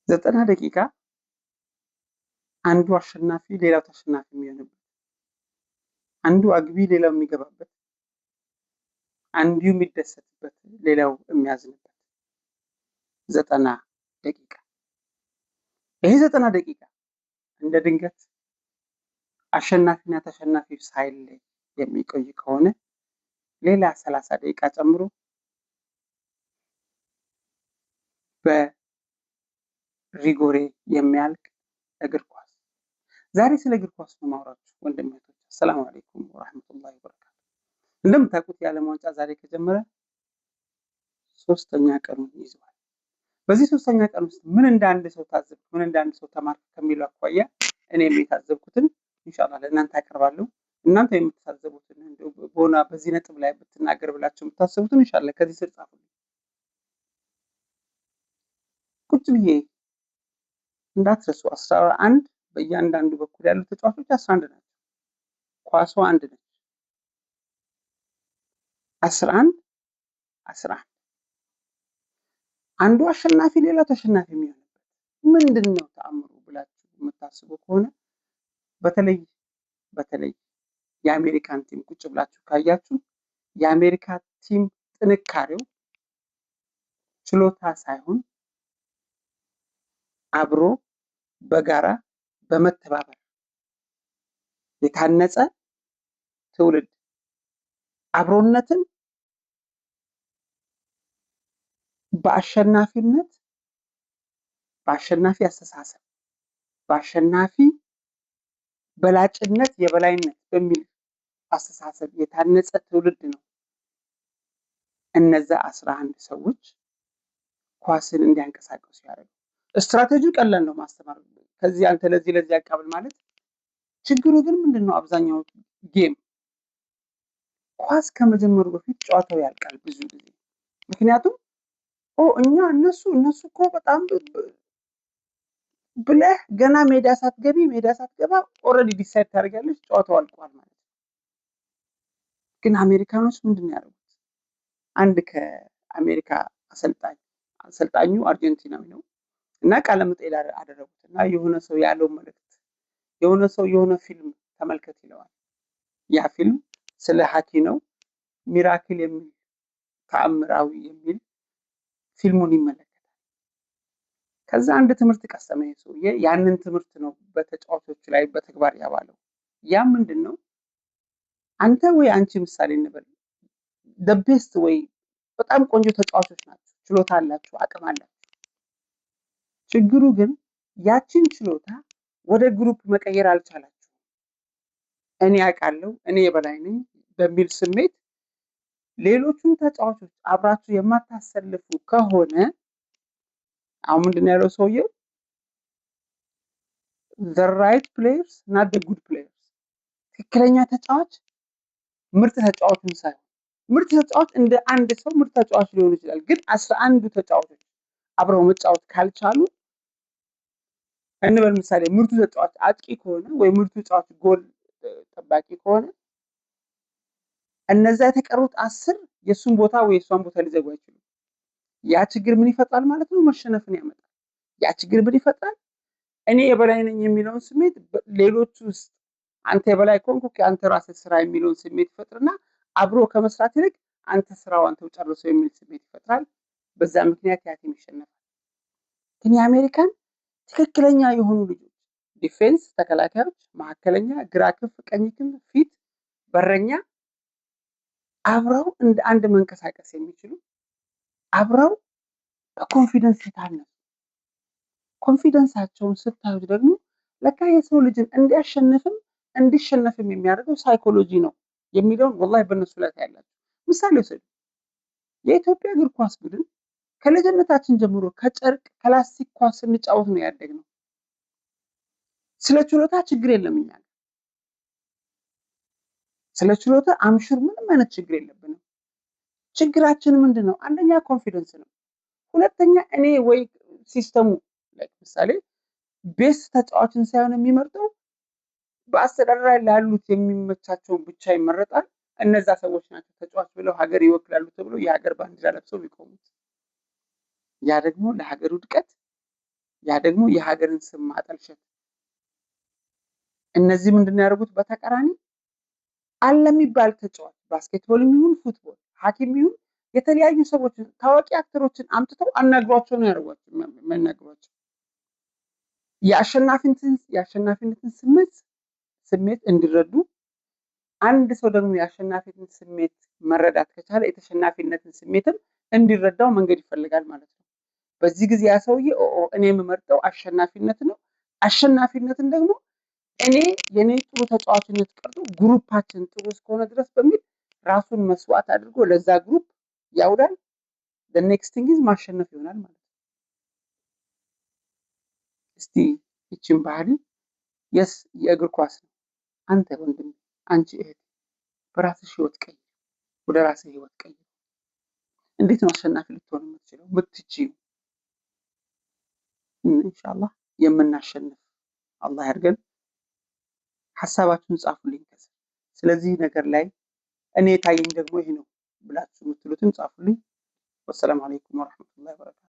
90 ደቂቃ አንዱ አሸናፊ ሌላው ተሸናፊ የሚሆንበት፣ አንዱ አግቢ ሌላው የሚገባበት፣ አንዱ የሚደሰትበት ሌላው የሚያዝንበት 90 ደቂቃ። ይሄ 90 ደቂቃ እንደ ድንገት አሸናፊና ተሸናፊ ሳይለይ የሚቆይ ከሆነ ሌላ 30 ደቂቃ ጨምሮ በሪጎሬ የሚያልቅ እግር ኳስ። ዛሬ ስለ እግር ኳስ ነው ማውራችሁ ወንድሞች። ሰላም አለይኩም ወራህመቱላሂ ወበረካቱ። እንደምታውቁት የዓለም ዋንጫ ዛሬ ከጀመረ 3ኛ ቀኑን ይዟል። በዚህ 3ኛ ቀን ውስጥ ምን እንደ አንድ ሰው ታዘብኩ፣ ምን እንደ አንድ ሰው ተማርኩ ከሚለው አኳያ እኔም የታዘብኩትን ኢንሻአላህ ለእናንተ አቀርባለሁ። እናንተ የምትታዘቡትን እንደው ቦና በዚህ ነጥብ ላይ ብትናገር ብላችሁ የምታስቡትን ኢንሻአላህ ከዚህ ስር ጻፉልኝ። ቁጭ ብዬ እንዳትረሱ 11 በእያንዳንዱ በኩል ያሉ ተጫዋቾች 11 ናቸው። ኳሷ አንድ ነች። 11 አንዱ አሸናፊ ሌላው ተሸናፊ የሚሆንበት ምንድነው ተአምሩ ብላችሁ የምታስቡ ከሆነ በተለይ የአሜሪካን ቲም ቁጭ ብላችሁ ካያችሁ የአሜሪካ ቲም ጥንካሬው ችሎታ ሳይሆን አብሮ በጋራ በመተባበር የታነጸ ትውልድ፣ አብሮነትን በአሸናፊነት በአሸናፊ አስተሳሰብ በአሸናፊ በላጭነት የበላይነት በሚል አስተሳሰብ የታነጸ ትውልድ ነው። እነዛ 11 ሰዎች ኳስን እንዲያንቀሳቀሱ ያደርጋሉ። ስትራቴጂው ቀላል ነው ማስተማር። ከዚህ አንተ ለዚህ አቃብል ማለት። ችግሩ ግን ምንድነው? አብዛኛው ጌም ኳስ ከመጀመሩ በፊት ጨዋታው ያልቃል ብዙ ጊዜ። ምክንያቱም እነሱ እኮ በጣም ብለህ ገና ሜዳ ሳትገባ ኦልሬዲ ዲሳይድ ታደርጋለች፣ ጨዋታው አልቋል ማለት ነው። ግን አሜሪካኖች ምንድን ያደርጉት? አንድ ከአሜሪካ አሰልጣኙ አርጀንቲናዊ ነው እና ቃለ መጠይቅ አደረጉት እና የሆነ ሰው ያለው መልእክት የሆነ ፊልም ተመልከት ይለዋል። ያ ፊልም ስለ ሀኪ ነው፣ ሚራክል የሚል ተአምራዊ የሚል ፊልሙን ይመለከታል። ከዛ አንድ ትምህርት ቀሰመ ሰውዬ። ያንን ትምህርት ነው በተጫዋቾች ላይ በተግባር ያዋለው። ያ ምንድነው? አንተ ወይ አንቺ ምሳሌ እንበል ቤስት ወይ በጣም ቆንጆ ተጫዋቾች ናቸው፣ ችሎታ አላችሁ፣ አቅም አላችሁ። ችግሩ ግን ያችን ችሎታ ወደ ግሩፕ መቀየር አልቻላችሁ። እኔ አውቃለሁ፣ እኔ የበላይ ነኝ በሚል ስሜት ሌሎቹን ተጫዋቾች አብራችሁ የማታሰልፉ ከሆነ አሁን ምንድን ያለው ሰውየው? the right players not the good players። ትክክለኛ ተጫዋች ምርጥ ተጫዋቹን ሳይሆን፣ ምርጥ ተጫዋች እንደ አንድ ሰው ምርጥ ተጫዋች ሊሆን ይችላል። ግን 11ዱ ተጫዋቾች አብረው መጫወት ካልቻሉ እንበል ምሳሌ ምርጡ ተጫዋች አጥቂ ከሆነ ወይ ምርጡ ተጫዋች ጎል ጠባቂ ከሆነ እነዛ የተቀሩት 10 የሱን ቦታ ወይ የሷን ቦታ ሊዘጉ አይችሉም። ያ ችግር ምን ይፈጥራል ማለት ነው? መሸነፍን ያመጣል። ያ ችግር ምን ይፈጥራል? እኔ የበላይ ነኝ የሚለውን ስሜት ሌሎቹ ውስጥ አንተ የበላይ ከሆንኩ አንተ ራስህ ስራ የሚለውን ስሜት ይፈጥርና አብሮ ከመስራት ይልቅ አንተ ስራው አንተው ጨርሰው የሚል ስሜት ይፈጥራል። በዛ ምክንያት ያ ቲም ይሸነፋል። ግን የአሜሪካን ትክክለኛ የሆኑ ልጆች ዲፌንስ፣ ተከላካዮች፣ መሀከለኛ፣ ግራ ክንፍ፣ ቀኝ ክንፍ፣ ፊት፣ በረኛ አብረው እንደ አንድ መንቀሳቀስ የሚችሉ አብረው በኮንፊደንስ የታነጹ ኮንፊደንሳቸውን ስታዩት ደግሞ ለካ የሰው ልጅን እንዲያሸንፍም እንዲሸነፍም የሚያደርገው ሳይኮሎጂ ነው የሚለውን ወላሂ በእነሱ ላይ ታያላችሁ። ምሳሌ ወሰዱ። የኢትዮጵያ እግር ኳስ ቡድን ከልጅነታችን ጀምሮ ከጨርቅ ከላስቲክ ኳስ ስንጫወት ነው ያደግነው። ስለ ችሎታ ችግር የለም እኛ ስለ ችሎታ አምሹር ምንም አይነት ችግር የለብንም። ችግራችን ምንድነው? አንደኛ ኮንፊደንስ ነው። ሁለተኛ እኔ ወይ ሲስተሙ ለምሳሌ ቤስት ተጫዋችን ሳይሆን የሚመርጠው በአስተዳደር ላይ ላሉት የሚመቻቸውን ብቻ ይመረጣል። እነዛ ሰዎች ናቸው ተጫዋች ብለው ሀገር ይወክላሉ ተብሎ የሀገር ባንዲራ ለብሰው የሚቆሙት። ያ ደግሞ ለሀገር ውድቀት ያ ደግሞ የሀገርን ስም ማጠልሸት። እነዚህ ምንድን ያደርጉት በተቃራኒ አለ የሚባል ተጫዋች ባስኬትቦል የሚሆን ፉትቦል፣ ሐኪም ይሁን የተለያዩ ሰዎች ታዋቂ አክተሮችን አምጥተው አናግሯቸው ነው የሚያናግሯቸው። የአሸናፊነትን ስሜት እንዲረዱ፣ አንድ ሰው ደግሞ የአሸናፊነትን ስሜት መረዳት ከቻለ የተሸናፊነትን ስሜትም እንዲረዳው መንገድ ይፈልጋል ማለት ነው። በዚህ ጊዜ ያ ሰውዬ እኔ የምመርጠው አሸናፊነት ነው፣ አሸናፊነትን ደግሞ እኔ የኔ ጥሩ ተጫዋችነት ቀርቶ ግሩፓችን ጥሩ እስከሆነ ድረስ በሚል ራሱን መስዋዕት አድርጎ ለዛ ግሩፕ ያውላል። the next thing is ማሸነፍ ይሆናል ማለት ነው። እስቲ እቺን ባህሪ የእግር ኳስ ነው። አንተ ወንድም፣ አንቺ እህት በራስሽ ህይወት ቀይር፣ ወደ ራስህ ህይወት ቀይር። እንዴት ነው አሸናፊ ልትሆን የምትችለው? ብትችይው ኢንሻአላህ የምናሸንፍ አላህ ያድርገን። ሐሳባችሁን ጻፉልኝ ከስር። ስለዚህ ነገር ላይ እኔ ታየኝ ደግሞ ይሄ ነው ብላችሁ የምትሉትን ጻፉልኝ። ወሰላሙ አለይኩም ወራህመቱላሂ ወበረካቱ።